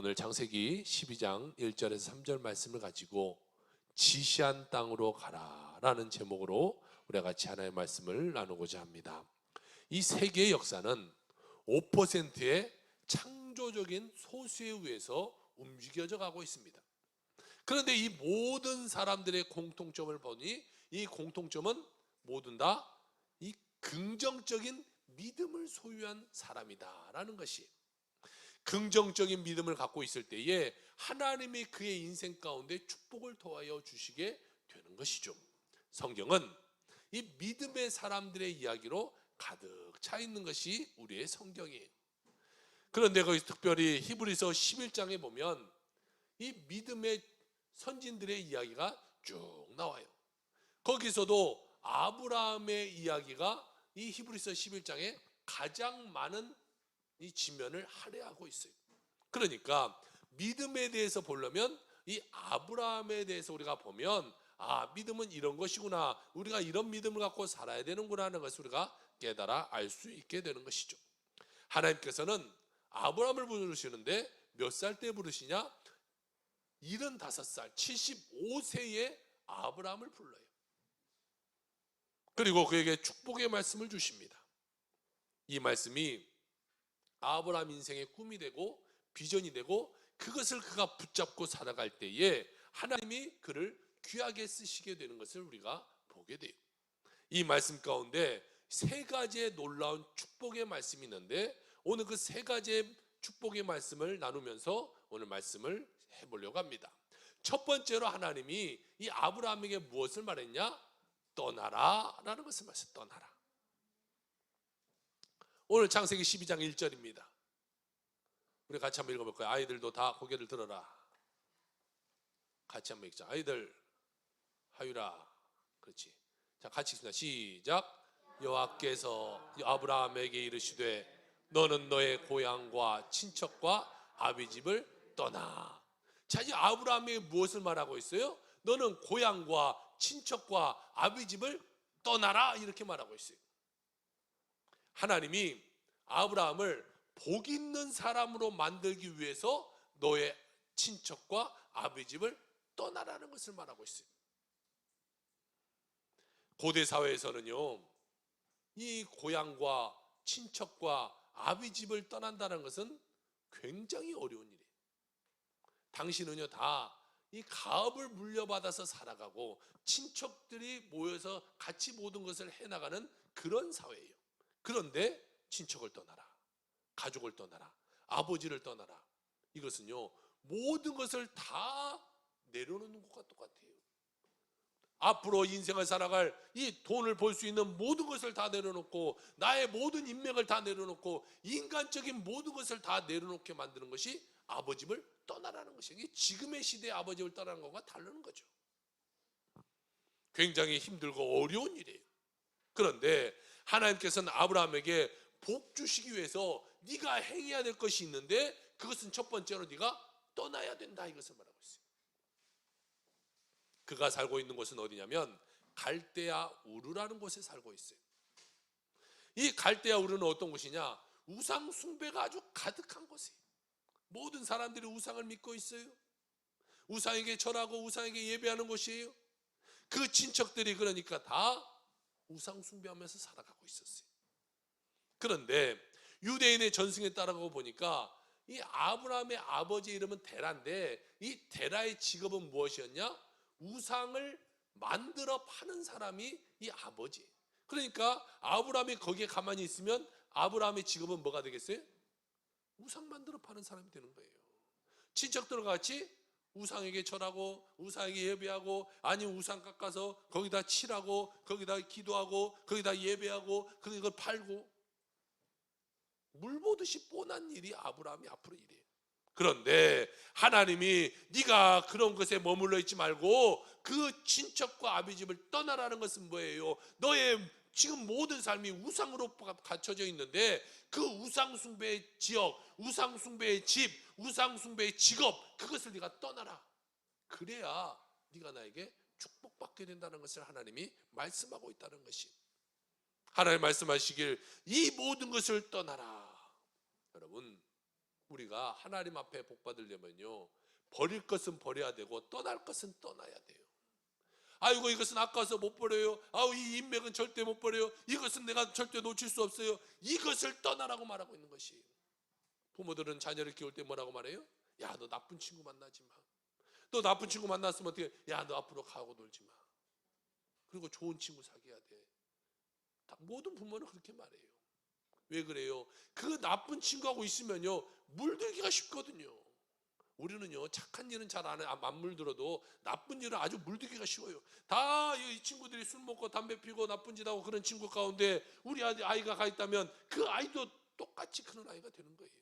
오늘 창세기 12장 1절에서 3절 말씀을 가지고 지시한 땅으로 가라라는 제목으로 우리가 같이 하나님의 말씀을 나누고자 합니다. 이 세계의 역사는 5%의 창조적인 소수에 의해서 움직여져 가고 있습니다. 그런데 이 모든 사람들의 공통점을 보니 이 공통점은 모두 다 이 긍정적인 믿음을 소유한 사람이다라는 것이, 긍정적인 믿음을 갖고 있을 때에 하나님이 그의 인생 가운데 축복을 더하여 주시게 되는 것이죠. 성경은 이 믿음의 사람들의 이야기로 가득 차 있는 것이 우리의 성경이에요. 그런데 거기 특별히 히브리서 11장에 보면 이 믿음의 선진들의 이야기가 쭉 나와요. 거기서도 아브라함의 이야기가 이 히브리서 11장에 가장 많은 이 지면을 할애하고 있어요. 그러니까 믿음에 대해서 보려면 이 아브라함에 대해서 우리가 보면 믿음은 이런 것이구나, 우리가 이런 믿음을 갖고 살아야 되는구나 하는 것을 우리가 깨달아 알 수 있게 되는 것이죠. 하나님께서는 아브라함을 부르시는데 몇 살 때 부르시냐? 75살 75세의 아브라함을 불러요. 그리고 그에게 축복의 말씀을 주십니다. 이 말씀이 아브라함 인생의 꿈이 되고 비전이 되고 그것을 그가 붙잡고 살아갈 때에 하나님이 그를 귀하게 쓰시게 되는 것을 우리가 보게 돼요. 이 말씀 가운데 세 가지의 놀라운 축복의 말씀이 있는데 오늘 그 세 가지의 축복의 말씀을 나누면서 오늘 말씀을 해보려고 합니다. 첫 번째로 하나님이 이 아브라함에게 무엇을 말했냐? 떠나라 라는 것을 말했어요. 떠나라. 오늘 창세기 12장 1절입니다. 우리 같이 한번 읽어볼까요? 아이들도 다 고개를 들어라. 같이 한번 읽자. 아이들, 하유라. 그렇지. 자, 같이 읽습니다. 시작. 여호와께서 아브라함에게 이르시되 너는 너의 고향과 친척과 아비 집을 떠나. 자, 이 아브라함에게 무엇을 말하고 있어요? 너는 고향과 친척과 아비 집을 떠나라 이렇게 말하고 있어요. 하나님이 아브라함을 복 있는 사람으로 만들기 위해서 너의 친척과 아비 집을 떠나라는 것을 말하고 있어요. 고대 사회에서는요, 이 고향과 친척과 아비 집을 떠난다는 것은 굉장히 어려운 일이에요. 당신은요 다 이 가업을 물려받아서 살아가고 친척들이 모여서 같이 모든 것을 해나가는 그런 사회예요. 그런데 친척을 떠나라, 가족을 떠나라, 아버지를 떠나라, 이것은요 모든 것을 다 내려놓는 것과 똑같아요. 앞으로 인생을 살아갈 이 돈을 벌 수 있는 모든 것을 다 내려놓고 나의 모든 인맥을 다 내려놓고 인간적인 모든 것을 다 내려놓게 만드는 것이 아버지를 떠나라는 것이에요. 지금의 시대의 아버지를 떠나는 것과 다른 거죠. 굉장히 힘들고 어려운 일이에요. 그런데 하나님께서는 아브라함에게 복 주시기 위해서 네가 행해야 될 것이 있는데 그것은 첫 번째로 네가 떠나야 된다 이것을 말하고 있어요. 그가 살고 있는 곳은 어디냐면 갈대아 우르라는 곳에 살고 있어요. 이 갈대아 우르는 어떤 곳이냐? 우상 숭배가 아주 가득한 곳이에요. 모든 사람들이 우상을 믿고 있어요. 우상에게 절하고 우상에게 예배하는 곳이에요. 그 친척들이 그러니까 다 우상 숭배하면서 살아가고 있었어요. 그런데 유대인의 전승에 따라가고 보니까 이 아브라함의 아버지 이름은 데라인데 이 데라의 직업은 무엇이었냐? 우상을 만들어 파는 사람이 이 아버지. 그러니까 아브라함이 거기에 가만히 있으면 아브라함의 직업은 뭐가 되겠어요? 우상 만들어 파는 사람이 되는 거예요. 친척들과 같이 우상에게 절하고 우상에게 예배하고 아니면 우상 깎아서 거기다 칠하고 거기다 기도하고 거기다 예배하고 그걸 팔고 물 보듯이 뻔한 일이 아브라함이 앞으로 일이에요. 그런데 하나님이 네가 그런 것에 머물러 있지 말고 그 친척과 아비 집을 떠나라는 것은 뭐예요? 너의 지금 모든 삶이 우상으로 갖춰져 있는데 그 우상 숭배의 지역, 우상 숭배의 집, 우상 숭배의 직업, 그것을 네가 떠나라. 그래야 네가 나에게 축복받게 된다는 것을 하나님이 말씀하고 있다는 것이, 하나님 말씀하시길 이 모든 것을 떠나라. 여러분, 우리가 하나님 앞에 복 받으려면요, 버릴 것은 버려야 되고 떠날 것은 떠나야 돼요. 아이고 이것은 아까워서 못 버려요. 아우 이 인맥은 절대 못 버려요. 이것은 내가 절대 놓칠 수 없어요. 이것을 떠나라고 말하고 있는 것이에요. 부모들은 자녀를 키울 때 뭐라고 말해요? 야, 너 나쁜 친구 만나지 마. 너 나쁜 친구 만났으면 어떻게? 야, 너 앞으로 가고 놀지 마. 그리고 좋은 친구 사귀어야 돼. 모든 부모는 그렇게 말해요. 왜 그래요? 그 나쁜 친구하고 있으면요, 물들기가 쉽거든요. 우리는요, 착한 일은 잘 안 물들어도 나쁜 일은 아주 물들기가 쉬워요. 다 이 친구들이 술 먹고 담배 피고 나쁜 짓 하고 그런 친구 가운데 우리 아이가 가 있다면 그 아이도 똑같이 그런 아이가 되는 거예요.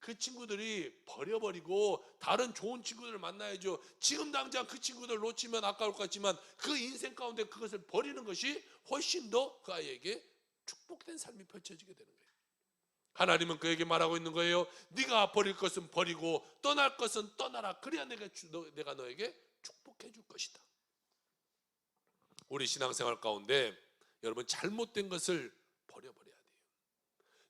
그 친구들이 버려버리고 다른 좋은 친구들을 만나야죠. 지금 당장 그 친구들 놓치면 아까울 것 같지만 그 인생 가운데 그것을 버리는 것이 훨씬 더 그 아이에게 축복된 삶이 펼쳐지게 되는 거예요. 하나님은 그에게 말하고 있는 거예요. 네가 버릴 것은 버리고 떠날 것은 떠나라. 그래야 내가 너에게 축복해 줄 것이다. 우리 신앙생활 가운데 여러분 잘못된 것을 버려버려야 돼요.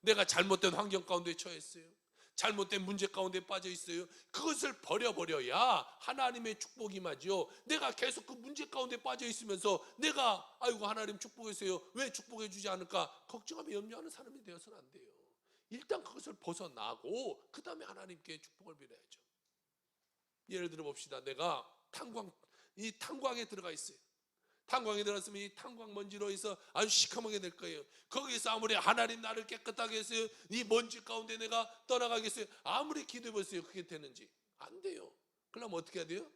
내가 잘못된 환경 가운데 처했어요. 잘못된 문제 가운데 빠져 있어요. 그것을 버려버려야 하나님의 축복이 임하죠. 내가 계속 그 문제 가운데 빠져 있으면서 내가 아이고 하나님 축복했어요, 왜 축복해 주지 않을까 걱정하며 염려하는 사람이 되어서는 안 돼요. 일단 그것을 벗어나고 그 다음에 하나님께 축복을 빌어야죠. 예를 들어 봅시다. 내가 이 탄광에 들어가 있어요. 탄광에 들어갔으면 이 탄광 먼지로 해서 아주 시커멓게 될 거예요. 거기서 아무리 하나님 나를 깨끗하게 했어요, 이 먼지 가운데 내가 떠나가겠어요, 아무리 기도해보세요, 그게 되는지? 안 돼요. 그러면 어떻게 해야 돼요?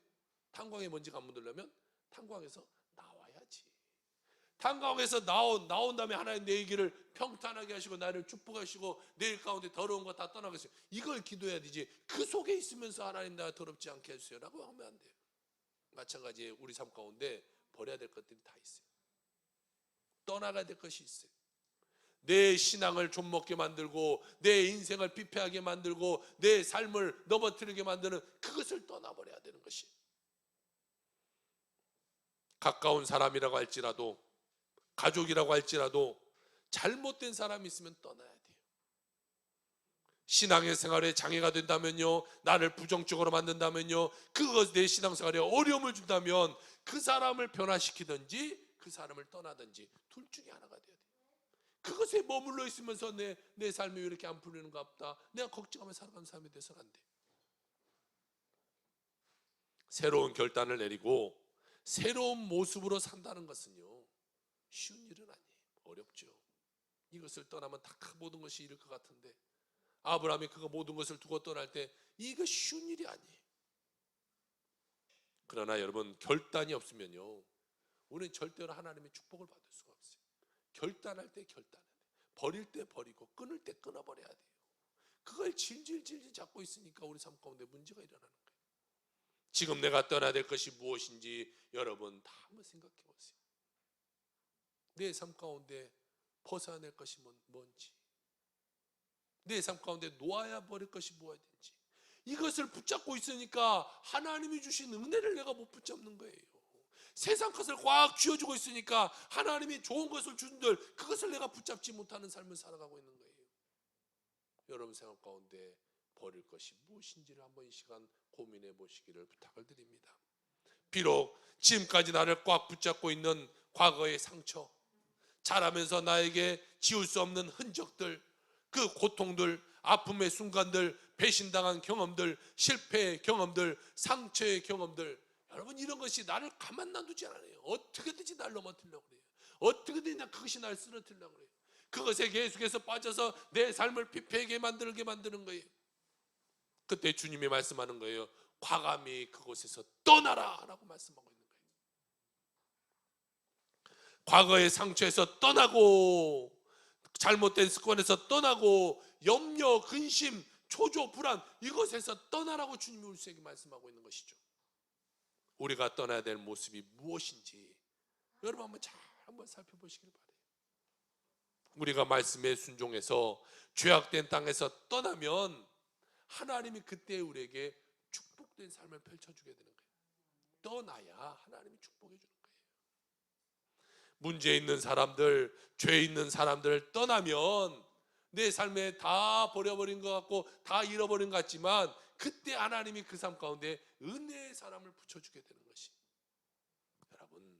탄광에 먼지가 안 묻으려면 탄광에서 나와야지. 탄광에서 나온 다음에 하나님 내 길을 평탄하게 하시고 나를 축복하시고 내일 가운데 더러운 거 다 떠나겠어요. 이걸 기도해야 되지. 그 속에 있으면서 하나님 나 더럽지 않게 해주세요 라고 하면 안 돼요. 마찬가지에 우리 삶 가운데 버려야 될 것들이 다 있어요. 떠나가야 될 것이 있어요. 내 신앙을 좀먹게 만들고 내 인생을 피폐하게 만들고 내 삶을 넘어뜨리게 만드는 그것을 떠나버려야 되는 것이. 가까운 사람이라고 할지라도 가족이라고 할지라도 잘못된 사람이 있으면 떠나야 돼요. 신앙의 생활에 장애가 된다면요, 나를 부정적으로 만든다면요, 그것 내 신앙생활에 어려움을 준다면 그 사람을 변화시키든지 그 사람을 떠나든지 둘 중에 하나가 돼야 돼요. 그것에 머물러 있으면서 내 삶이 왜 이렇게 안 풀리는가 보다, 내가 걱정하며 살아가는 사람이 돼서는 안 돼요. 새로운 결단을 내리고 새로운 모습으로 산다는 것은요, 쉬운 일은 아니에요. 어렵죠. 이것을 떠나면 다 모든 것이 이룰 것 같은데 아브라함이 그거 모든 것을 두고 떠날 때 이거 쉬운 일이 아니에요. 그러나 여러분, 결단이 없으면요, 우리는 절대로 하나님의 축복을 받을 수가 없어요. 결단할 때 결단해야 돼요. 버릴 때 버리고 끊을 때 끊어버려야 돼요. 그걸 질질 잡고 있으니까 우리 삶 가운데 문제가 일어나는 거예요. 지금 내가 떠나야 될 것이 무엇인지 여러분 다 한번 생각해 보세요. 내 삶 가운데 벗어낼 것이 뭔지, 내 삶 가운데 놓아야 버릴 것이 무엇인지, 이것을 붙잡고 있으니까 하나님이 주신 은혜를 내가 못 붙잡는 거예요. 세상 것을 꽉 쥐어주고 있으니까 하나님이 좋은 것을 준들 그것을 내가 붙잡지 못하는 삶을 살아가고 있는 거예요. 여러분 생활 가운데 버릴 것이 무엇인지를 한번 이 시간 고민해 보시기를 부탁을 드립니다. 비록 지금까지 나를 꽉 붙잡고 있는 과거의 상처, 자라면서 나에게 지울 수 없는 흔적들, 그 고통들, 아픔의 순간들, 배신당한 경험들, 실패의 경험들, 상처의 경험들, 여러분 이런 것이 나를 가만 놔두지 않아요. 어떻게든지 날 넘어뜨리려고 그래요. 어떻게든지 그것이 날 쓰러뜨리려고 그래요. 그것에 계속해서 빠져서 내 삶을 피폐하게 만들게 만드는 거예요. 그때 주님이 말씀하는 거예요. 과감히 그곳에서 떠나라 라고 말씀하고 있는 거예요. 과거의 상처에서 떠나고, 잘못된 습관에서 떠나고, 염려, 근심, 초조, 불안, 이것에서 떠나라고 주님이 우리에게 말씀하고 있는 것이죠. 우리가 떠나야 될 모습이 무엇인지 여러분 한번 살펴보시길 바래요. 우리가 말씀에 순종해서 죄악된 땅에서 떠나면 하나님이 그때 우리에게 축복된 삶을 펼쳐주게 되는 거예요. 떠나야 하나님이 축복해 주는 거예요. 문제 있는 사람들, 죄 있는 사람들을 떠나면 내 삶에 다 버려버린 것 같고 다 잃어버린 것 같지만 그때 하나님이 그 삶 가운데 은혜의 사람을 붙여주게 되는 것이, 여러분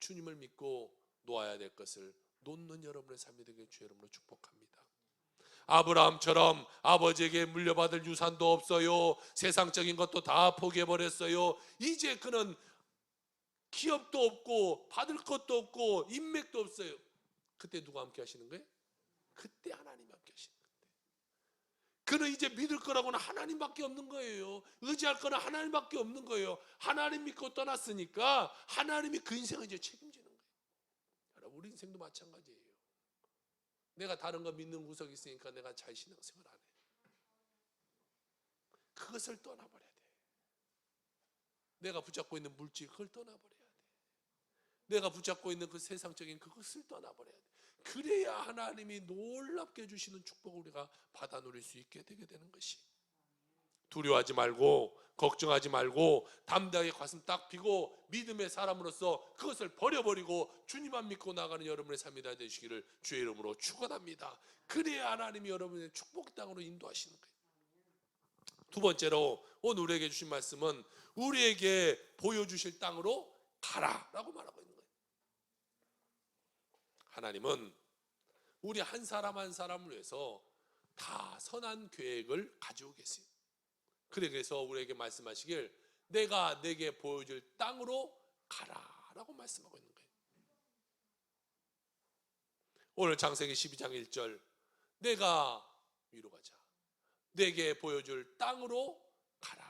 주님을 믿고 놓아야 될 것을 놓는 여러분의 삶이 되길 주의 이름으로 축복합니다. 아브라함처럼 아버지에게 물려받을 유산도 없어요. 세상적인 것도 다 포기해버렸어요. 이제 그는 기업도 없고 받을 것도 없고 인맥도 없어요. 그때 누가 함께 하시는 거예요? 그때 하나님 함께 하시는 거예요. 그는 이제 믿을 거라고는 하나님밖에 없는 거예요. 의지할 거는 하나님밖에 없는 거예요. 하나님 믿고 떠났으니까 하나님이 그 인생을 이제 책임지는 거예요. 여러분 우리 인생도 마찬가지예요. 내가 다른 거 믿는 구석이 있으니까 내가 잘 신앙생활 안 해. 그것을 떠나버려야 돼. 내가 붙잡고 있는 물질 그걸 떠나버려야 돼. 내가 붙잡고 있는 그 세상적인 그것을 떠나버려야 돼. 그래야 하나님이 놀랍게 주시는 축복을 우리가 받아 누릴 수 있게 되게 되는 것이, 두려워하지 말고 걱정하지 말고 담대하게 가슴 딱 펴고 믿음의 사람으로서 그것을 버려버리고 주님만 믿고 나가는 여러분의 삶이 다 되시기를 주의 이름으로 축원합니다. 그래야 하나님이 여러분의 축복 땅으로 인도하시는 거예요. 두 번째로 오늘 우리에게 주신 말씀은 우리에게 보여주실 땅으로 가라라고 말하고 있는 거예요. 하나님은 우리 한 사람 한 사람을 위해서 다 선한 계획을 가지고 계세요. 그래서 우리에게 말씀하시길 내가 내게 보여줄 땅으로 가라라고 말씀하고 있는 거예요. 오늘 창세기 12장 1절 내가 위로 가자, 내게 보여줄 땅으로 가라.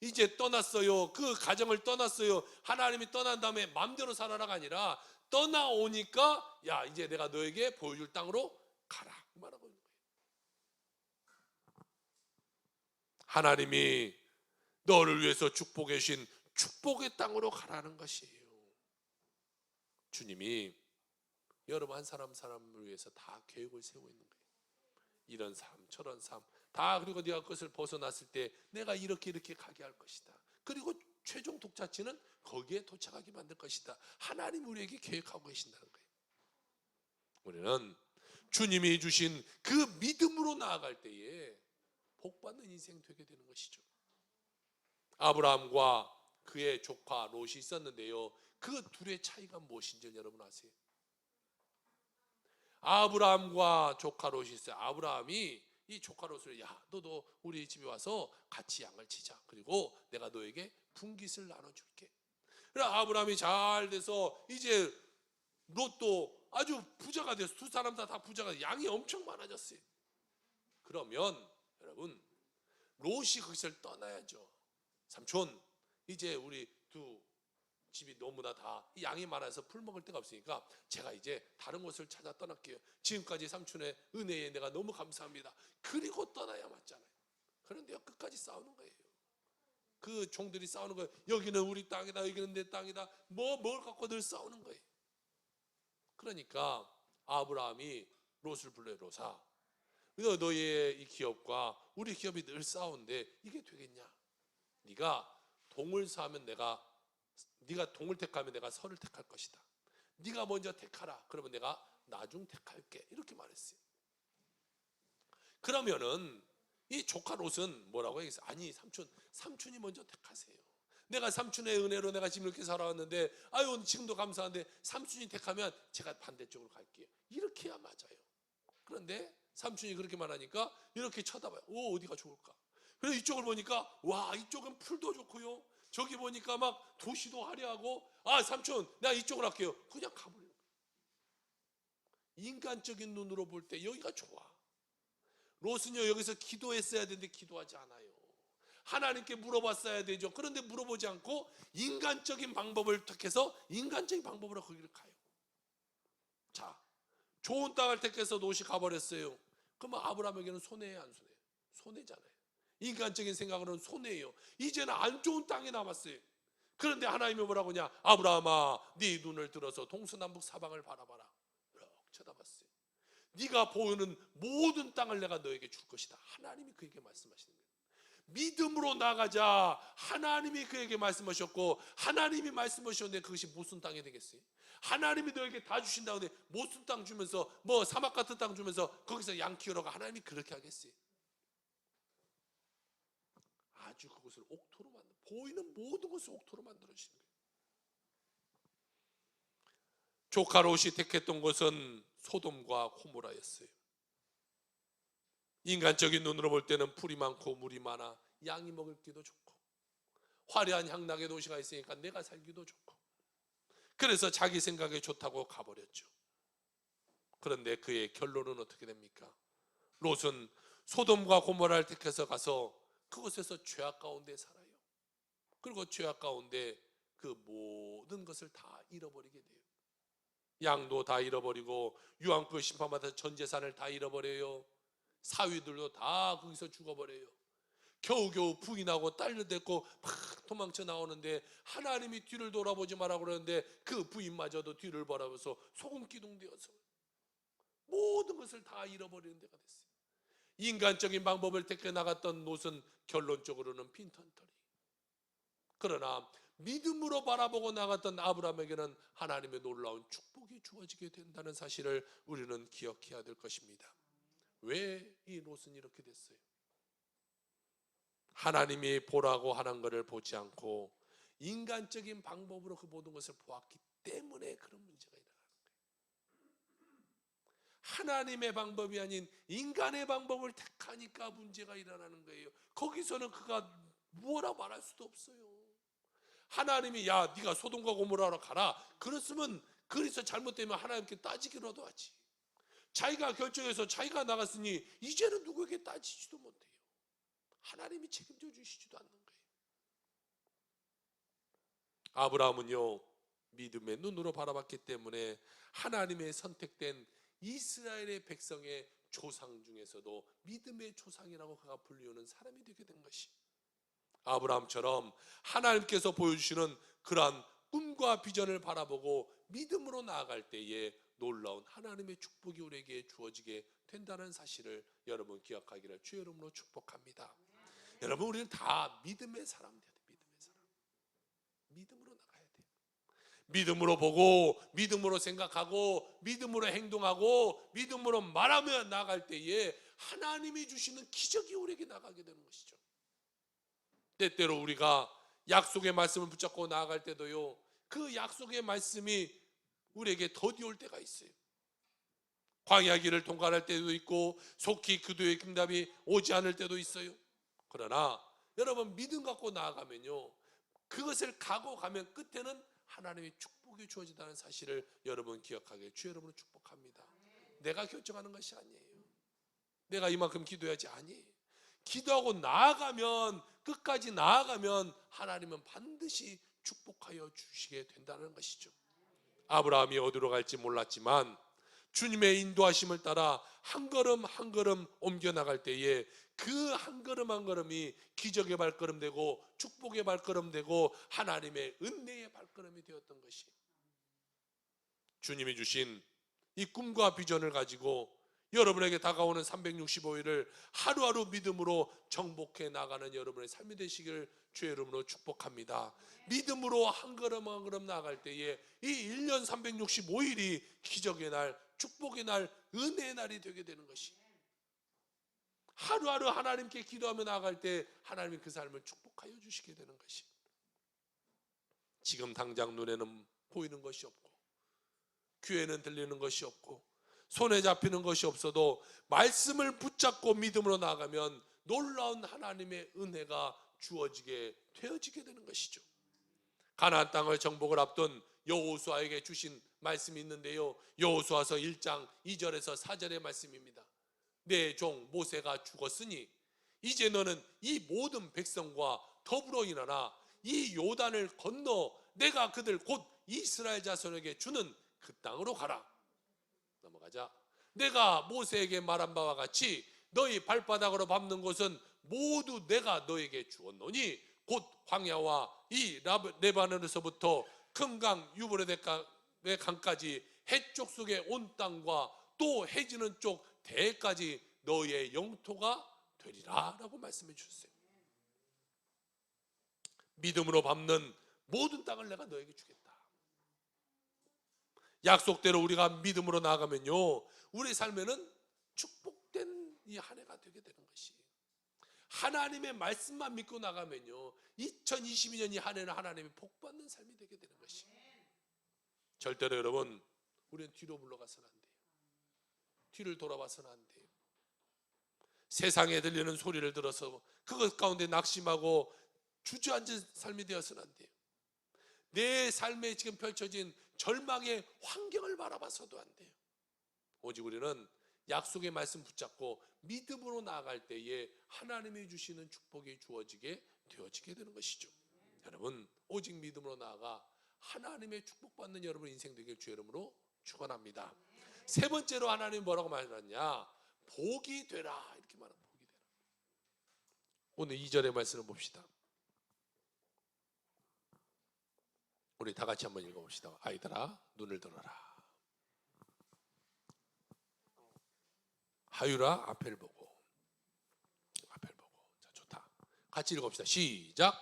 이제 떠났어요. 그 가정을 떠났어요. 하나님이 떠난 다음에 마음대로 살아라가 아니라 떠나오니까 야 이제 내가 너에게 보여줄 땅으로 가라 말하고 있는 거예요. 하나님이 너를 위해서 축복해 주신 축복의 땅으로 가라는 것이에요. 주님이 여러분 한 사람 사람을 위해서 다 계획을 세우고 있는 거예요. 이런 삶 저런 삶 다, 그리고 네가 그것을 벗어났을 때 내가 이렇게 가게 할 것이다. 그리고 최종 독자치는 거기에 도착하게 만들 것이다. 하나님 우리에게 계획하고 계신다는 거예요. 우리는 주님이 주신 그 믿음으로 나아갈 때에 복받는 인생 되게 되는 것이죠. 아브라함과 그의 조카 롯이 있었는데요, 그 둘의 차이가 무엇인지 여러분 아세요? 아브라함과 조카 롯이 있어요. 아브라함이 이 조카 롯을 야 너도 우리 집에 와서 같이 양을 치자. 그리고 내가 너에게 분깃을 나눠줄게. 그래 아브라함이 잘 돼서 이제 롯도 아주 부자가 돼서 두 사람 다 부자가 돼서 양이 엄청 많아졌어요. 그러면 여러분 롯이 거기서 떠나야죠. 삼촌 이제 우리 두 집이 너무나 다 양이 많아서 풀 먹을 데가 없으니까 제가 이제 다른 곳을 찾아 떠날게요. 지금까지 삼촌의 은혜에 내가 너무 감사합니다. 그리고 떠나야 맞잖아요. 그런데 끝까지 싸우는 거예요. 그 종들이 싸우는 거예요. 여기는 우리 땅이다, 여기는 내 땅이다. 뭘 갖고 늘 싸우는 거예요. 그러니까 아브라함이 롯을 불러요. 롯아, 너의 이 기업과 우리 기업이 늘 싸우는데 이게 되겠냐? 네가 동을 사면 네가 동을 택하면 내가 서를 택할 것이다. 네가 먼저 택하라. 그러면 내가 나중 택할게. 이렇게 말했어요. 그러면은 이 조카 롯은 뭐라고 얘기했어요? 아니 삼촌이 먼저 택하세요. 내가 삼촌의 은혜로 내가 지금 이렇게 살아왔는데 아유 지금도 감사한데 삼촌이 택하면 제가 반대쪽으로 갈게요. 이렇게 해야 맞아요. 그런데 삼촌이 그렇게 말하니까 이렇게 쳐다봐요. 오 어디가 좋을까? 그래서 이쪽을 보니까 와 이쪽은 풀도 좋고요. 저기 보니까 막 도시도 화려하고 아 삼촌 내가 이쪽으로 할게요. 그냥 가버려요. 인간적인 눈으로 볼 때 여기가 좋아. 롯은요 여기서 기도했어야 되는데 기도하지 않아요. 하나님께 물어봤어야 되죠. 그런데 물어보지 않고 인간적인 방법을 택해서 인간적인 방법으로 거기를 가요. 자 좋은 땅을 택해서 롯이 가버렸어요. 그러면 아브라함에게는 손해예요 안 손해요? 손해잖아요. 인간적인 생각으로는 손해예요. 이제는 안 좋은 땅이 남았어요. 그런데 하나님이 뭐라고 하냐? 아브라함아 네 눈을 들어서 동서남북 사방을 바라봐라. 이렇게 쳐다봤어요. 네가 보는 모든 땅을 내가 너에게 줄 것이다. 하나님이 그에게 말씀하시는 거예요. 믿음으로 나가자. 하나님이 그에게 말씀하셨고, 하나님이 말씀하셨는데 그것이 무슨 땅이 되겠어요? 하나님이 너에게 다 주신다고 하는데 무슨 땅 주면서, 뭐 사막 같은 땅 주면서 거기서 양 키우라고 하나님이 그렇게 하겠어요? 아주 그것을 옥토로 만들어, 보이는 모든 것을 옥토로 만들어주시는 거예요. 조카 롯이 택했던 것은 소돔과 고모라였어요. 인간적인 눈으로 볼 때는 풀이 많고 물이 많아 양이 먹을기도 좋고 화려한 향락의 도시가 있으니까 내가 살기도 좋고, 그래서 자기 생각에 좋다고 가버렸죠. 그런데 그의 결론은 어떻게 됩니까? 롯은 소돔과 고모라를 택해서 가서 그곳에서 죄악 가운데 살아요. 그리고 죄악 가운데 그 모든 것을 다 잃어버리게 돼요. 양도 다 잃어버리고 유황불 심판받아서 전 재산을 다 잃어버려요. 사위들도 다 거기서 죽어버려요. 겨우겨우 부인하고 딸도 데리고 막 도망쳐 나오는데 하나님이 뒤를 돌아보지 마라 그러는데 그 부인마저도 뒤를 바라보면서 소금기둥 되어서 모든 것을 다 잃어버리는 데가 됐어요. 인간적인 방법을 택해 나갔던 롯은 결론적으로는 빈털터리. 그러나 믿음으로 바라보고 나갔던 아브라함에게는 하나님의 놀라운 축복이 주어지게 된다는 사실을 우리는 기억해야 될 것입니다. 왜 이 롯은 이렇게 됐어요? 하나님이 보라고 하는 것을 보지 않고 인간적인 방법으로 그 모든 것을 보았기 때문에 그런 문제가 일어나는 거예요. 하나님의 방법이 아닌 인간의 방법을 택하니까 문제가 일어나는 거예요. 거기서는 그가 뭐라 말할 수도 없어요. 하나님이 야 네가 소돔과 고모라로 가라 그랬으면, 그래서 잘못되면 하나님께 따지기라도 하지. 자기가 결정해서 자기가 나갔으니 이제는 누구에게 따지지도 못해요. 하나님이 책임져 주시지도 않는 거예요. 아브라함은요 믿음의 눈으로 바라봤기 때문에 하나님의 선택된 이스라엘의 백성의 조상 중에서도 믿음의 조상이라고 그가 불리우는 사람이 되게 된 것이, 아브라함처럼 하나님께서 보여주시는 그러한 꿈과 비전을 바라보고 믿음으로 나아갈 때에 놀라운 하나님의 축복이 우리에게 주어지게 된다는 사실을 여러분 기억하기를 주의 이름으로 축복합니다. 여러분 우리는 다 믿음의 사람 돼야 돼요. 믿음의 사람. 믿음으로 나가야 돼요. 믿음으로 보고 믿음으로 생각하고 믿음으로 행동하고 믿음으로 말하며 나갈 때에 하나님이 주시는 기적이 우리에게 나가게 되는 것이죠. 때때로 우리가 약속의 말씀을 붙잡고 나아갈 때도요 그 약속의 말씀이 우리에게 더디 올 때가 있어요. 광야 길을 통과할 때도 있고 속히 그도의 응답이 오지 않을 때도 있어요. 그러나 여러분 믿음 갖고 나아가면요 그것을 가고 가면 끝에는 하나님의 축복이 주어진다는 사실을 여러분 기억하게 주의 이름으로 축복합니다. 내가 결정하는 것이 아니에요. 내가 이만큼 기도해야지 아니에요. 기도하고 나아가면, 끝까지 나아가면 하나님은 반드시 축복하여 주시게 된다는 것이죠. 아브라함이 어디로 갈지 몰랐지만 주님의 인도하심을 따라 한 걸음 한 걸음 옮겨 나갈 때에 그 한 걸음 한 걸음이 기적의 발걸음 되고 축복의 발걸음 되고 하나님의 은혜의 발걸음이 되었던 것이, 주님이 주신 이 꿈과 비전을 가지고 여러분에게 다가오는 365일을 하루하루 믿음으로 정복해 나가는 여러분의 삶이 되시길 주의 이름으로 축복합니다. 믿음으로 한 걸음 한 걸음 나아갈 때에 이 1년 365일이 기적의 날, 축복의 날, 은혜의 날이 되게 되는 것이, 하루하루 하나님께 기도하며 나아갈 때 하나님이 그 삶을 축복하여 주시게 되는 것이, 지금 당장 눈에는 보이는 것이 없고 귀에는 들리는 것이 없고 손에 잡히는 것이 없어도 말씀을 붙잡고 믿음으로 나아가면 놀라운 하나님의 은혜가 주어지게 되어지게 되는 것이죠. 가나안 땅을 정복을 앞둔 여호수아에게 주신 말씀이 있는데요, 여호수아서 1장 2절에서 4절의 말씀입니다. 내 종 모세가 죽었으니 이제 너는 이 모든 백성과 더불어 일어나 이 요단을 건너 내가 그들 곧 이스라엘 자손에게 주는 그 땅으로 가라. 넘어가자. 내가 모세에게 말한 바와 같이 너희 발바닥으로 밟는 곳은 모두 내가 너에게 주었노니 곧 광야와 이 레바논에서부터 큰 강 유브라데 강까지 해쪽 속의 온 땅과 또 해지는 쪽 대까지 너의 영토가 되리라 라고 말씀해 주셨어요. 믿음으로 밟는 모든 땅을 내가 너에게 주겠다. 약속대로 우리가 믿음으로 나아가면요, 우리 삶에는 축복된 이 한 해가 되게 되는 것이, 하나님의 말씀만 믿고 나가면요, 2022년 이 한 해는 하나님의 복받는 삶이 되게 되는 것이, 절대로 여러분 우리는 뒤로 물러가서는 안 돼요. 뒤를 돌아봐서는 안 돼요. 세상에 들리는 소리를 들어서 그것 가운데 낙심하고 주저앉은 삶이 되어서는 안 돼요. 내 삶에 지금 펼쳐진 절망의 환경을 바라봐서도 안 돼요. 오직 우리는 약속의 말씀 붙잡고 믿음으로 나아갈 때에 하나님이 주시는 축복이 주어지게 되어지게 되는 것이죠. 여러분, 오직 믿음으로 나아가 하나님의 축복받는 여러분 인생 되길 주의 이름으로 축원합니다. 세 번째로 하나님 뭐라고 말하느냐? 복이 되라, 이렇게 말합니다. 복이 되라. 오늘 2절의 말씀을 봅시다. 우리 다 같이 한번 읽어봅시다. 아이들아, 눈을 들어라. 하유라, 앞을 보고. 앞을 보고. 자, 좋다. 같이 읽어봅시다. 시작.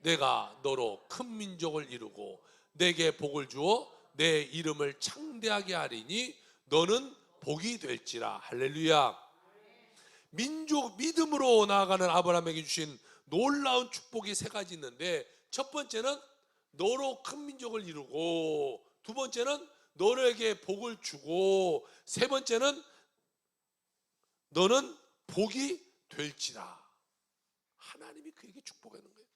내가 너로 큰 민족을 이루고 내게 복을 주어 내 이름을 창대하게 하리니 너는 복이 될지라. 할렐루야. 민족, 믿음으로 나아가는 아브라함에게 주신 놀라운 축복이 세 가지 있는데, 첫 번째는 너로 큰 민족을 이루고, 두 번째는 너에게 복을 주고, 세 번째는 너는 복이 될지라. 하나님이 그에게 축복하는 거예요.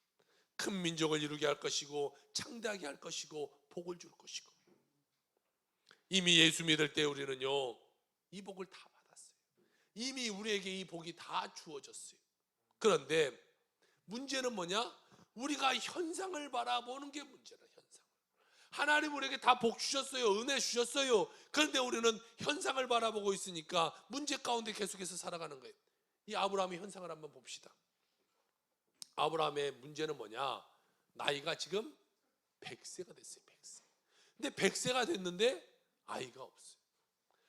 큰 민족을 이루게 할 것이고 창대하게 할 것이고 복을 줄 것이고. 이미 예수 믿을 때 우리는요, 이 복을 다 받았어요. 이미 우리에게 이 복이 다 주어졌어요. 그런데 문제는 뭐냐? 우리가 현상을 바라보는 게 문제라. 현상. 하나님 우리에게 다 복 주셨어요. 은혜 주셨어요. 그런데 우리는 현상을 바라보고 있으니까 문제 가운데 계속해서 살아가는 거예요. 이 아브라함의 현상을 한번 봅시다. 아브라함의 문제는 뭐냐? 나이가 지금 100세가 됐어요. 100세. 근데 100세가 됐는데 아이가 없어요.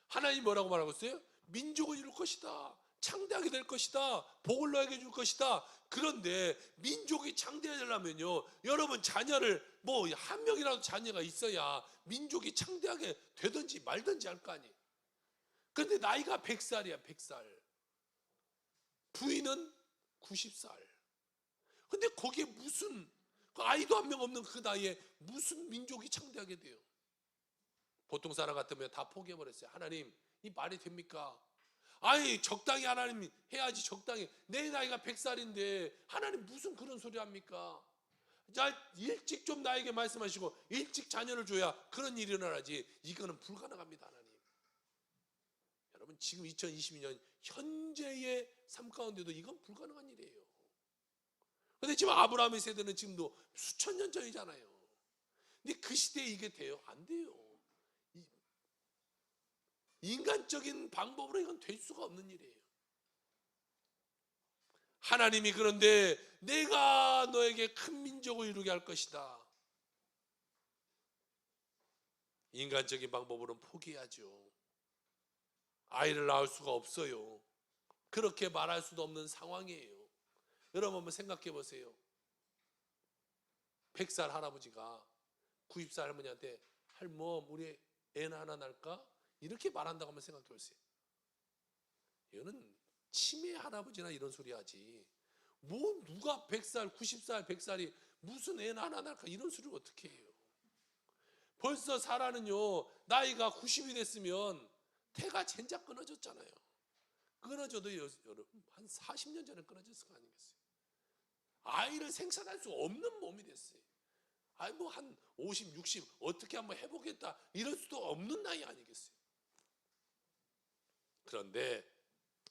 하나님 뭐라고 말하고 있어요? 민족을 이룰 것이다. 창대하게 될 것이다. 복을 너에게 줄 것이다. 그런데 민족이 창대하려면요, 여러분 자녀를 뭐 한 명이라도 자녀가 있어야 민족이 창대하게 되든지 말든지 할 거 아니에요. 그런데 나이가 100살이야. 100살. 부인은 90살. 근데 거기에 무슨, 그 아이도 한 명 없는 그 나이에 무슨 민족이 창대하게 돼요? 보통 사람 같으면 다 포기해버렸어요. 하나님, 이 말이 됩니까? 아니, 적당히 하나님 해야지. 적당히. 내 나이가 100살인데 하나님 무슨 그런 소리 합니까? 자, 일찍 좀 나에게 말씀하시고 일찍 자녀를 줘야 그런 일이 일어나지. 이거는 불가능합니다. 하나님. 여러분, 지금 2022년 현재의 삶 가운데도 이건 불가능한 일이에요. 근데 지금 아브라함의 세대는 지금도 수천 년 전이잖아요. 근데 그 시대에 이게 돼요? 안 돼요. 인간적인 방법으로 이건 될 수가 없는 일이에요. 하나님이 그런데 내가 너에게 큰 민족을 이루게 할 것이다. 인간적인 방법으로는 포기하죠. 아이를 낳을 수가 없어요. 그렇게 말할 수도 없는 상황이에요. 여러분 한번 생각해 보세요. 100살 할아버지가 90살 할머니한테 할멈, 우리 애는 하나 낳을까? 이렇게 말한다고 한번 생각해 보세요. 이거는 치매 할아버지나 이런 소리 하지. 뭐 누가 100살, 90살, 100살이 무슨 애는 하나 낳을까? 이런 소리를 어떻게 해요? 벌써 사라는요, 나이가 90이 됐으면 태가 젠작 끊어졌잖아요. 끊어져도 여러분 한 40년 전에 끊어졌을 거 아니겠어요? 아이를 생산할 수 없는 몸이 됐어요. 아이 뭐 한 50, 60 어떻게 한번 해보겠다 이럴 수도 없는 나이 아니겠어요? 그런데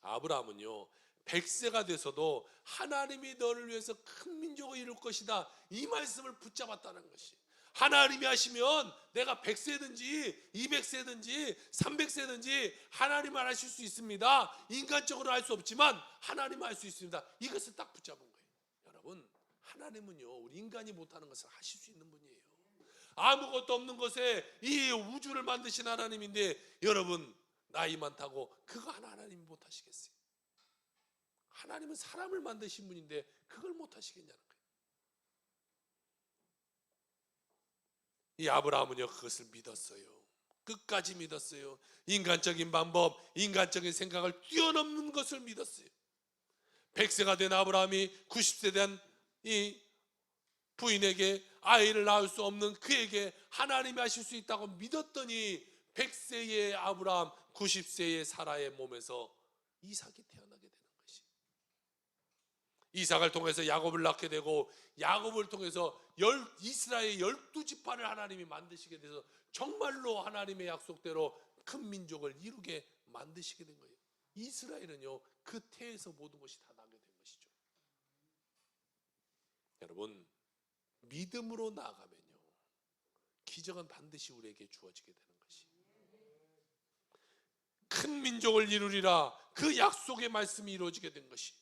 아브라함은요, 100세가 돼서도 하나님이 너를 위해서 큰 민족을 이룰 것이다, 이 말씀을 붙잡았다는 것이, 하나님이 하시면 내가 100세든지 200세든지 300세든지 하나님은 하실 수 있습니다. 인간적으로 할 수 없지만 하나님은 할 수 있습니다. 이것을 딱 붙잡은 거예요. 여러분, 하나님은요, 우리 인간이 못하는 것을 하실 수 있는 분이에요. 아무것도 없는 것에 이 우주를 만드신 하나님인데, 여러분 나이 많다고 그거 하나님이 못하시겠어요? 하나님은 사람을 만드신 분인데 그걸 못하시겠냐는 거예요. 이 아브라함은요 그것을 믿었어요. 끝까지 믿었어요. 인간적인 방법, 인간적인 생각을 뛰어넘는 것을 믿었어요. 100세가 된 아브라함이 90세 된 이 부인에게 아이를 낳을 수 없는 그에게 하나님이 하실 수 있다고 믿었더니 100세의 아브라함, 90세의 사라의 몸에서 이삭이 태어나게 되는 것이, 이삭을 통해서 야곱을 낳게 되고, 야곱을 통해서 이스라엘 12지파를 하나님이 만드시게 돼서 정말로 하나님의 약속대로 큰 민족을 이루게 만드시게 된 거예요. 이스라엘은요 그 태에서 모든 것이 다 나게 된 것이죠. 여러분, 믿음으로 나아가면요 기적은 반드시 우리에게 주어지게 되는 것이, 큰 민족을 이루리라 그 약속의 말씀이 이루어지게 된 것이,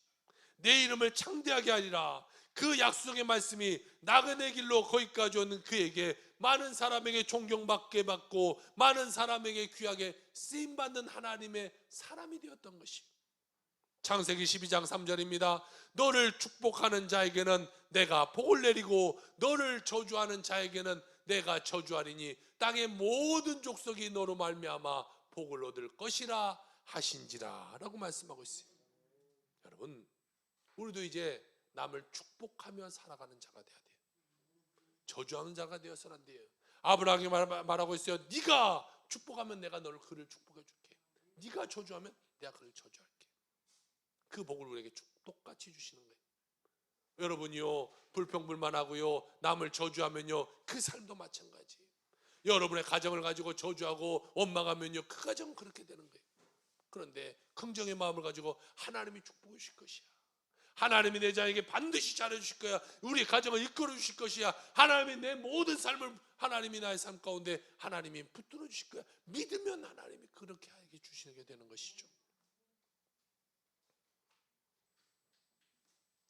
내 이름을 창대하게 하리라 그 약속의 말씀이 나그네 길로 거기까지 오는 그에게 많은 사람에게 존경받게 받고 많은 사람에게 귀하게 쓰임받는 하나님의 사람이 되었던 것이, 창세기 12장 3절입니다. 너를 축복하는 자에게는 내가 복을 내리고 너를 저주하는 자에게는 내가 저주하리니 땅의 모든 족속이 너로 말미암아 복을 얻을 것이라 하신지라 라고 말씀하고 있어요. 여러분, 우리도 이제 남을 축복하며 살아가는 자가 돼야 돼요. 저주하는 자가 되어서는 안 돼요. 아브라함이 말하고 있어요. 네가 축복하면 내가 너를 그를 축복해 줄게, 네가 저주하면 내가 그를 저주할게. 그 복을 우리에게 똑같이 주시는 거예요. 여러분이요 불평불만하고요 남을 저주하면요 그 삶도 마찬가지예요. 여러분의 가정을 가지고 저주하고 원망하면요 그 가정은 그렇게 되는 거예요. 그런데 긍정의 마음을 가지고 하나님이 축복해 주실 것이야, 하나님이 내 자에게 반드시 잘해 주실 거야, 우리 가정을 이끌어 주실 것이야, 하나님이 내 모든 삶을, 하나님이 나의 삶 가운데 하나님이 붙들어 주실 거야, 믿으면 하나님이 그렇게 하게 주시게 되는 것이죠.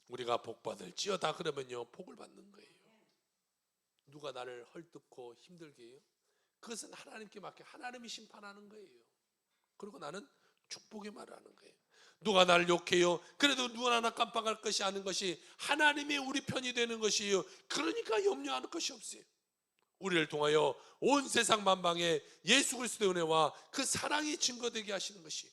우리가 복 받을지어다 그러면요 복을 받는 거예요. 누가 나를 헐뜯고 힘들게 해요? 그것은 하나님께 맡겨 하나님이 심판하는 거예요. 그리고 나는 축복의 말을 하는 거예요. 누가 나를 욕해요? 그래도 누가 하나 깜빡할 것이 아닌 것이 하나님이 우리 편이 되는 것이에요. 그러니까 염려하는 것이 없어요. 우리를 통하여 온 세상 만방에 예수 그리스도의 은혜와 그 사랑이 증거되게 하시는 것이,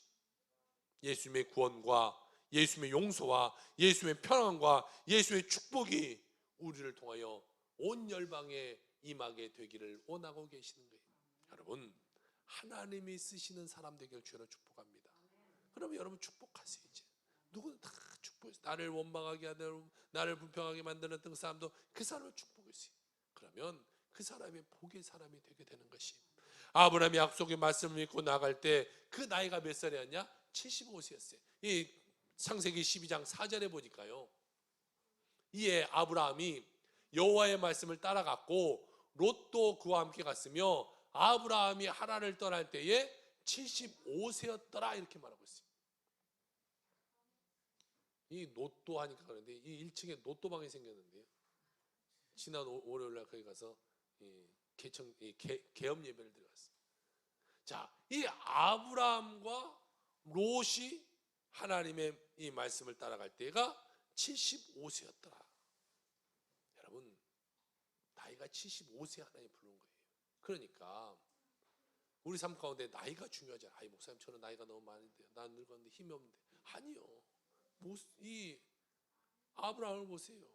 예수님의 구원과 예수님의 용서와 예수님의 평안과 예수의 축복이 우리를 통하여 온 열방에 임하게 되기를 원하고 계시는 거예요. 여러분, 하나님이 쓰시는 사람 되기를 주는 축복합니다. 그러면 여러분 축복하세요. 이제 누구는 다 축복해요. 나를 원망하게 하는, 나를 불평하게 만드는 그 사람도 그 사람을 축복했어요. 그러면 그 사람이 복의 사람이 되게 되는 것이, 아브라함이 약속의 말씀을 믿고 나갈 때 그 나이가 몇 살이었냐? 75세였어요. 이 창세기 12장 4절에 보니까요, 이에 아브라함이 여호와의 말씀을 따라갔고 롯도 그와 함께 갔으며 아브라함이 하란을 떠날 때에 75세였더라 이렇게 말하고 있어요. 이 롯도 하니까 그런데 이 1층에 롯도방이 생겼는데요, 지난 월요일날 거기 가서 개업 예배를 드렸어요. 자, 이 아브라함과 롯이 하나님의 이 말씀을 따라갈 때가 75세였더라. 여러분, 나이가 75세 하나님 부르는 거예요. 그러니까 우리 삶 가운데 나이가 중요하잖아요. 아이 목사님 저는 나이가 너무 많은데, 난 늙었는데 힘이 없는데. 아니요, 이 아브라함을 보세요.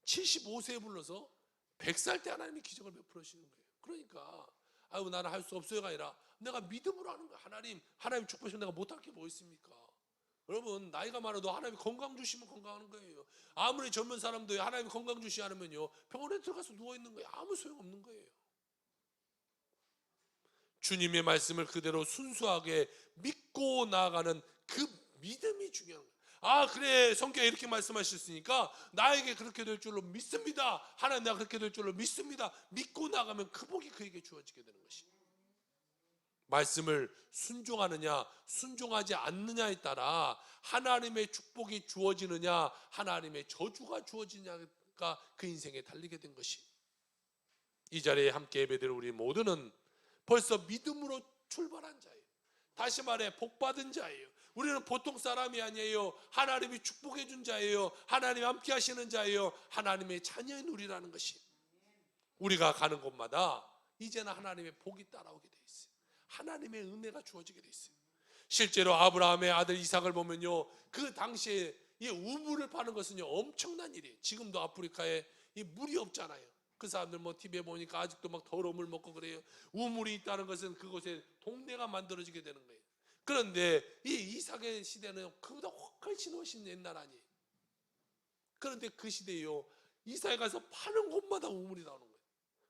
75세에 불러서 100살 때 하나님이 기적을 베풀어 주시는 거예요. 그러니까 아유 나는 할 수 없어요가 아니라 내가 믿음으로 하는 거야. 하나님 축복하시면 내가 못할 게 뭐 있습니까? 여러분, 나이가 많아도 하나님이 건강 주시면 건강하는 거예요. 아무리 젊은 사람도 하나님이 건강 주시지 않으면요 병원에 들어가서 누워있는 거예요. 아무 소용없는 거예요. 주님의 말씀을 그대로 순수하게 믿고 나아가는 그 믿음이 중요한 거예요. 아 그래, 성경에 이렇게 말씀하셨으니까 나에게 그렇게 될 줄로 믿습니다. 하나님 내가 그렇게 될 줄로 믿습니다. 믿고 나가면 그 복이 그에게 주어지게 되는 것입니다. 말씀을 순종하느냐 순종하지 않느냐에 따라 하나님의 축복이 주어지느냐 하나님의 저주가 주어지느냐가 그 인생에 달리게 된 것이, 이 자리에 함께 예배드릴 우리 모두는 벌써 믿음으로 출발한 자예요. 다시 말해 복받은 자예요. 우리는 보통 사람이 아니에요. 하나님이 축복해 준 자예요. 하나님 함께 하시는 자예요. 하나님의 자녀인 우리라는 것이, 우리가 가는 곳마다 이제는 하나님의 복이 따라오게 돼 있어요. 하나님의 은혜가 주어지게 돼 있어요. 실제로 아브라함의 아들 이삭을 보면요, 그 당시에 이 우물을 파는 것은요 엄청난 일이에요. 지금도 아프리카에 이 물이 없잖아요. 그 사람들 뭐 TV에 보니까 아직도 막 더러운 물 먹고 그래요. 우물이 있다는 것은 그곳에 동네가 만들어지게 되는 거예요. 그런데 이 이삭의 시대는 그보다 훨씬 옛날 아니에요. 그런데 그 시대에요, 이삭에 가서 파는 곳마다 우물이 나오는 거예요.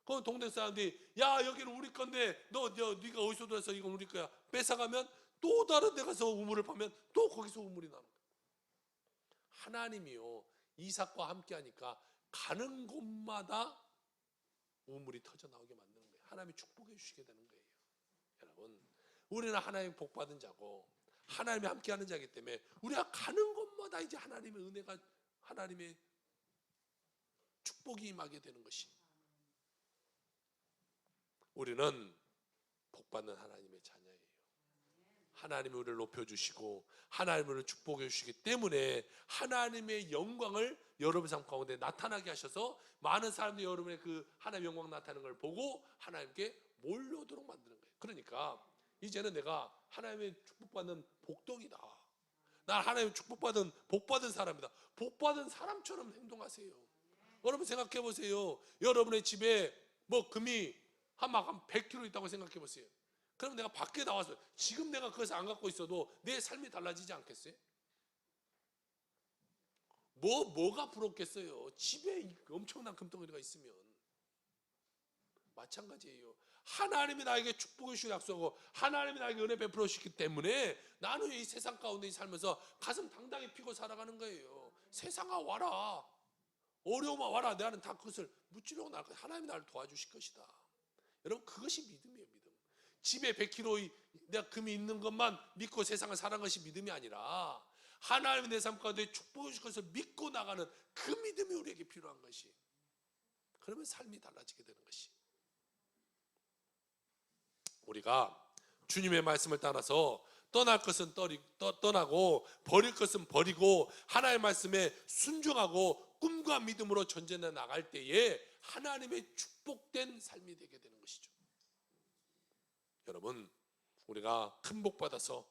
그 동네 사람들이 야 여기는 우리 건데 네가 어디서 들어서 이거 우리 거야 뺏어가면 또 다른 데 가서 우물을 파면 또 거기서 우물이 나오는 거예요. 하나님이요 이삭과 함께 하니까 가는 곳마다 우물이 터져 나오게 만드는 거예요. 하나님이 축복해 주시게 되는 거예요. 여러분, 우리는 하나님 복 받은 자고 하나님이 함께 하는 자이기 때문에 우리가 가는 곳마다 이제 하나님의 은혜가, 하나님의 축복이 임하게 되는 것이, 우리는 복 받는 하나님의 자녀예요. 하나님이 우리를 높여주시고 하나님이 우리를 축복해 주시기 때문에 하나님의 영광을 여러분 삶 가운데 나타나게 하셔서 많은 사람들이 여러분의 그 하나님의 영광 나타나는 걸 보고 하나님께 몰려오도록 만드는 거예요. 그러니까 이제는 내가 하나님의 축복받는 복덩이다, 난 하나님의 축복받은 복받은 사람이다. 복받은 사람처럼 행동하세요. 여러분 생각해 보세요. 여러분의 집에 뭐 금이 한 100kg 있다고 생각해 보세요. 그럼 내가 밖에 나와서 지금 내가 그것을 안 갖고 있어도 내 삶이 달라지지 않겠어요? 뭐가 부럽겠어요? 집에 엄청난 금덩어리가 있으면. 마찬가지예요. 하나님이 나에게 축복을 주시고 약속하고 하나님이 나에게 은혜 베풀어 주시기 때문에 나는 이 세상 가운데 살면서 가슴 당당히 피고 살아가는 거예요. 세상아 와라, 어려움아 와라, 나는 다 그것을 무찌르고 나갈 거야. 하나님이 나를 도와주실 것이다. 여러분 그것이 믿음이에요. 믿음. 집에 100kg 내가 금이 있는 것만 믿고 세상을 살아가는 것이 믿음이 아니라 하나님이 내 삶 가운데 축복해 주실 것을 믿고 나가는 그 믿음이 우리에게 필요한 것이, 그러면 삶이 달라지게 되는 것이, 우리가 주님의 말씀을 따라서 떠날 것은 떠나고 버릴 것은 버리고 하나님의 말씀에 순종하고 꿈과 믿음으로 전진해 나갈 때에 하나님의 축복된 삶이 되게 되는 것이죠. 여러분, 우리가 큰 복 받아서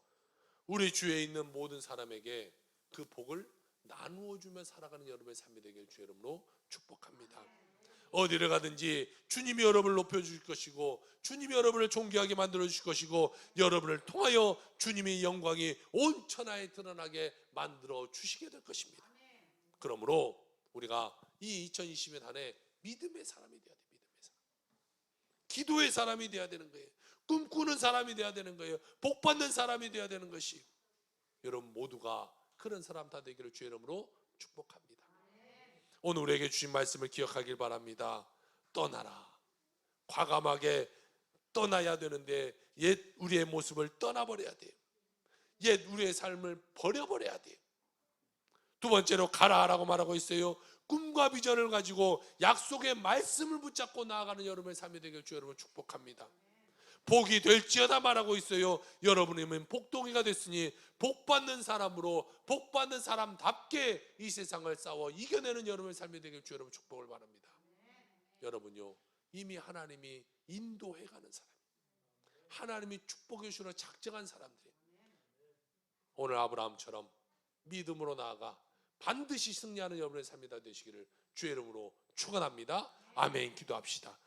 우리 주위에 있는 모든 사람에게 그 복을 나누어 주며 살아가는 여러분의 삶이 되길 주의 이름으로 축복합니다. 어디를 가든지 주님이 여러분을 높여주실 것이고 주님이 여러분을 존귀하게 만들어 주실 것이고 여러분을 통하여 주님의 영광이 온 천하에 드러나게 만들어 주시게 될 것입니다. 그러므로 우리가 이 2020년 한 해 믿음의 사람이 되어야 돼요. 믿음의 사람, 기도의 사람이 되어야 되는 거예요. 꿈꾸는 사람이 되어야 되는 거예요. 복받는 사람이 되어야 되는 것이, 여러분 모두가 그런 사람 다 되기를 주의 이름으로 축복합니다. 오늘 우리에게 주신 말씀을 기억하길 바랍니다. 떠나라. 과감하게 떠나야 되는데 옛 우리의 모습을 떠나버려야 돼요. 옛 우리의 삶을 버려버려야 돼요. 두 번째로 가라라고 말하고 있어요. 꿈과 비전을 가지고 약속의 말씀을 붙잡고 나아가는 여러분의 삶이 되길 주의 여러분 축복합니다. 복이 될지어다 말하고 있어요. 여러분이면 복덩이가 됐으니 복받는 사람으로 복받는 사람답게 이 세상을 싸워 이겨내는 여러분의 삶이 되길 주의 여러분 축복을 바랍니다. 여러분요 이미 하나님이 인도해가는 사람, 하나님이 축복해 주시는 작정한 사람들이 오늘 아브라함처럼 믿음으로 나아가 반드시 승리하는 여러분의 삶이 다 되시기를 주의 이름으로 축원합니다. 아멘. 기도합시다.